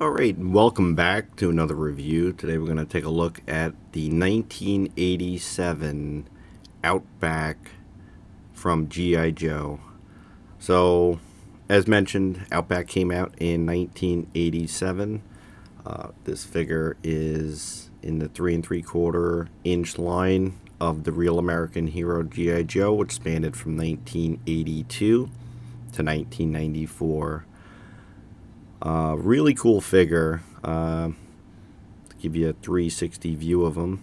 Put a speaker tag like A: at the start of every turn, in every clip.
A: Alright, welcome back to another review. Today we're going to take a look at the 1987 Outback from G.I. Joe. So, as mentioned, Outback came out in 1987. This figure is in the 3 3/4 inch line of the Real American Hero G.I. Joe, which spanned from 1982 to 1994. Really cool figure. To give you a 360 view of him.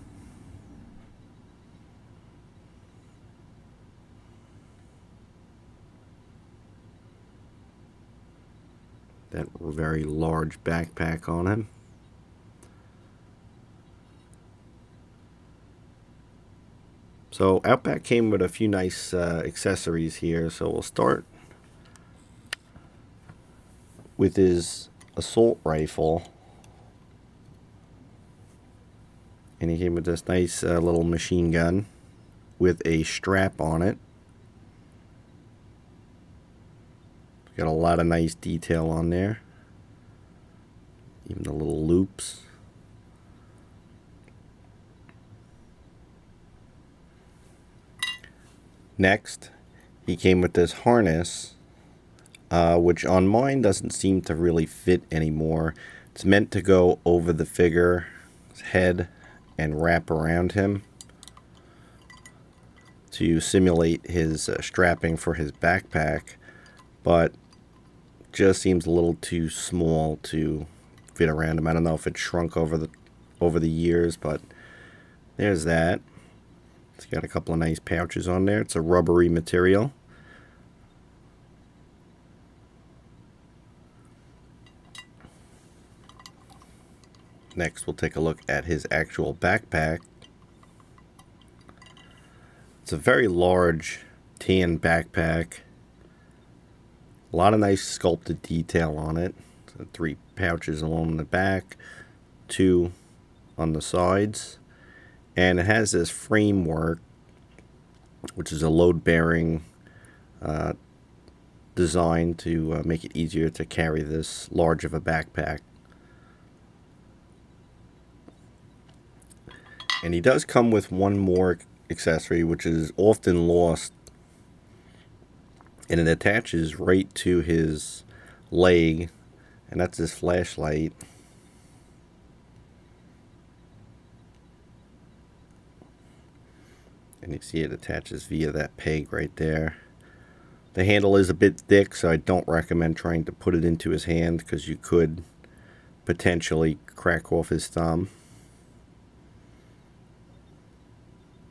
A: That very large backpack on him. So Outback came with a few nice accessories here. So we'll start with his assault rifle. And he came with this nice little machine gun with a strap on it. Got a lot of nice detail on there. Even the little loops. Next, he came with this harness, which on mine doesn't seem to really fit anymore. It's meant to go over the figure's head and wrap around him to simulate his strapping for his backpack, but just seems a little too small to fit around him. I don't know if it shrunk over the years, but there's that. It's got a couple of nice pouches on there. It's a rubbery material. Next, we'll take a look at his actual backpack. It's a very large tan backpack. A lot of nice sculpted detail on it. So 3 pouches along the back, 2 on the sides. And it has this framework, which is a load-bearing design to make it easier to carry this large of a backpack. And he does come with one more accessory, which is often lost, and it attaches right to his leg, and that's his flashlight. And you see it attaches via that peg right there. The handle is a bit thick, so I don't recommend trying to put it into his hand because you could potentially crack off his thumb.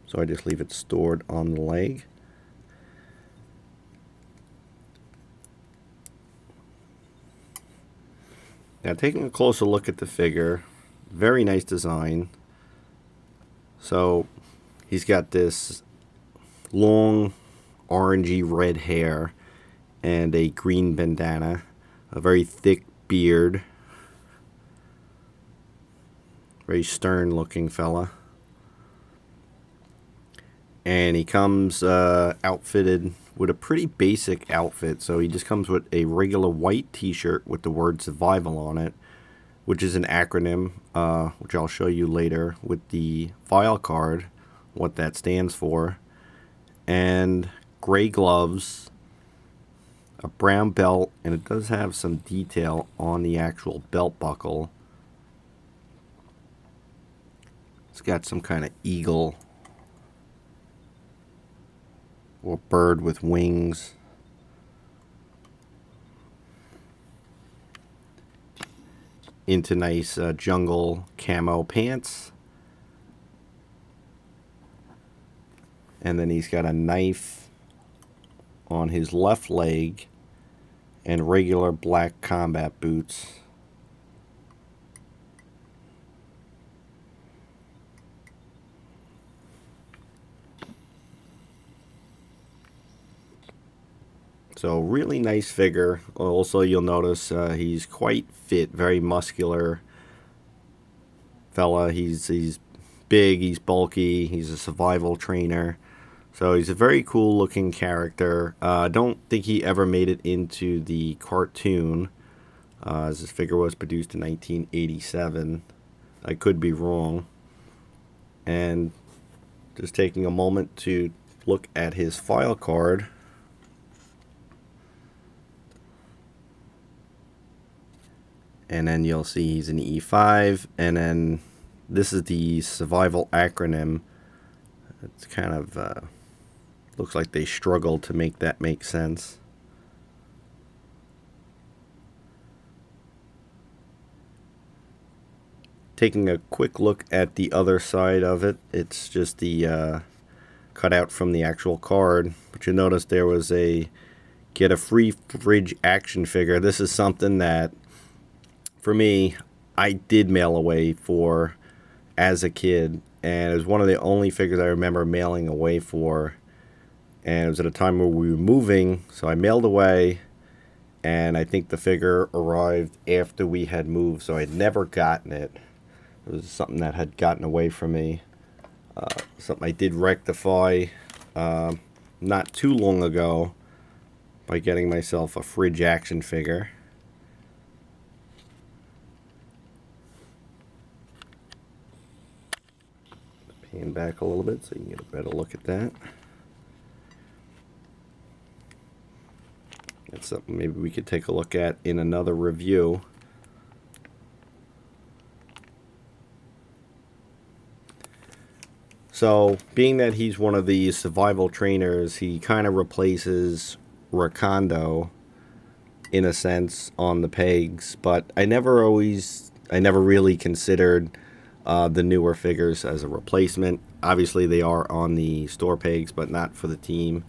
A: So I just leave it stored on the leg. Now, taking a closer look at the figure, very nice design. So he's got this long orangey red hair and a green bandana, a very thick beard, very stern looking fella. And he comes outfitted with a pretty basic outfit. So he just comes with a regular white t-shirt with the word survival on it, which is an acronym, which I'll show you later with the file card, what that stands for. And gray gloves, a brown belt, and it does have some detail on the actual belt buckle. It's got some kind of eagle or bird with wings. Into nice jungle camo pants. And then he's got a knife on his left leg and regular black combat boots. So really nice figure. Also, you'll notice he's quite fit, very muscular fella. He's big, he's bulky, he's a survival trainer. So he's a very cool looking character. I don't think he ever made it into the cartoon. as this figure was produced in 1987. I could be wrong. And just taking a moment to look at his file card. And then you'll see he's an E5, and then this is the survival acronym. It's kind of looks like they struggled to make that make sense. Taking a quick look at the other side of it, it's just the cutout from the actual card. But you notice there was a get a free fridge action figure. This is something that, for me, I did mail away for as a kid, and it was one of the only figures I remember mailing away for. And it was at a time where we were moving, so I mailed away, and I think the figure arrived after we had moved, so I'd never gotten it. It was something that had gotten away from me. Something I did rectify not too long ago by getting myself a fridge action figure. Pan back a little bit so you can get a better look at that. That's something maybe we could take a look at in another review. So, being that he's one of the survival trainers, he kind of replaces Rakondo in a sense on the pegs, but I never really considered the newer figures as a replacement. Obviously they are on the store pegs, but not for the team.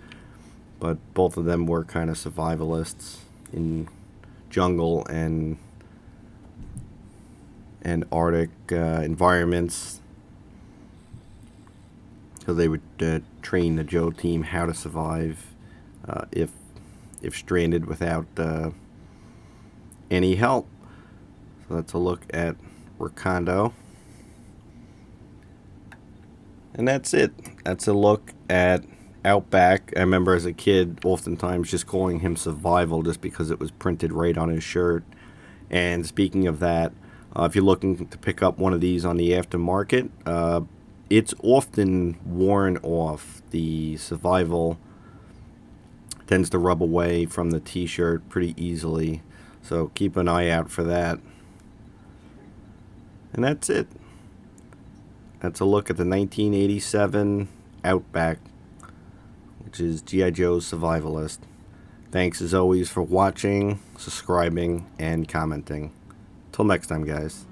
A: But both of them were kind of survivalists in jungle and Arctic environments. So they would train the Joe team how to survive if stranded without any help. So that's a look at Rakondo. And that's it. That's a look at Outback. I remember as a kid oftentimes just calling him Survival just because it was printed right on his shirt. And speaking of that, if you're looking to pick up one of these on the aftermarket, it's often worn off. The Survival tends to rub away from the t-shirt pretty easily, so keep an eye out for that. And that's it. That's a look at the 1987 Outback, which is G.I. Joe's Survivalist. Thanks as always for watching, subscribing, and commenting. Till next time, guys.